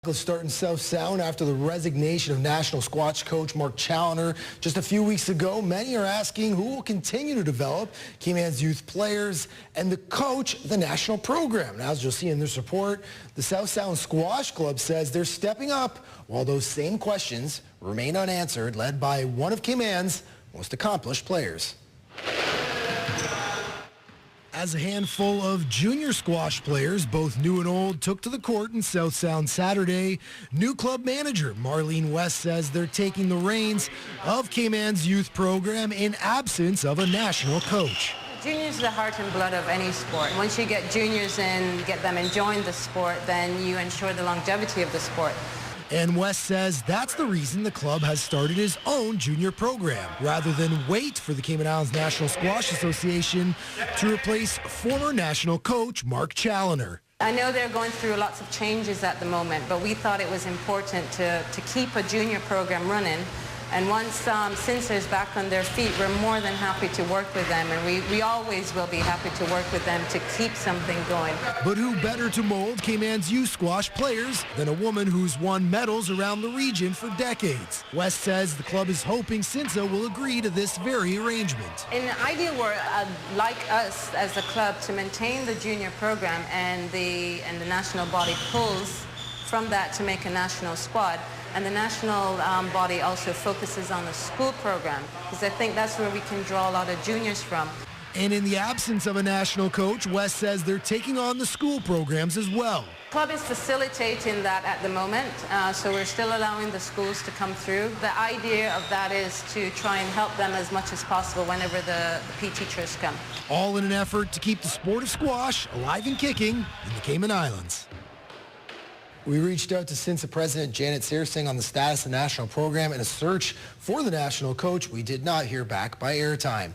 Let's start in South Sound after the resignation of national squash coach Mark Challoner just a few weeks ago. Many are asking who will continue to develop Cayman's youth players and the coach the national program. Now, as you'll see in this report, the South Sound Squash Club says they're stepping up while those same questions remain unanswered, led by one of Cayman's most accomplished players. As a handful of junior squash players, both new and old, took to the court in South Sound Saturday, new club manager Marlene West says they're taking the reins of Cayman's youth program in absence of a national coach. Juniors are the heart and blood of any sport. Once you get juniors in, get them enjoying the sport, then you ensure the longevity of the sport. And West says that's the reason the club has started his own junior program, rather than wait for the Cayman Islands National Squash Association to replace former national coach Mark Challoner. I know they're going through lots of changes at the moment, but we thought it was important to keep a junior program running. And once CINSA is back on their feet, we're more than happy to work with them, and we always will be happy to work with them to keep something going. But who better to mold Cayman's youth squash players than a woman who's won medals around the region for decades? West says the club is hoping CINSA will agree to this very arrangement. In an ideal world, I'd like us as a club to maintain the junior program, and the national body pulls from that to make a national squad. And the national body also focuses on the school program, because I think that's where we can draw a lot of juniors from. And in the absence of a national coach, West says they're taking on the school programs as well. The club is facilitating that at the moment, so we're still allowing the schools to come through. The idea of that is to try and help them as much as possible whenever the PE teachers come. All in an effort to keep the sport of squash alive and kicking in the Cayman Islands. We reached out to CINSA President Janet Searsing on the status of the national program in a search for the national coach. We did not hear back by airtime.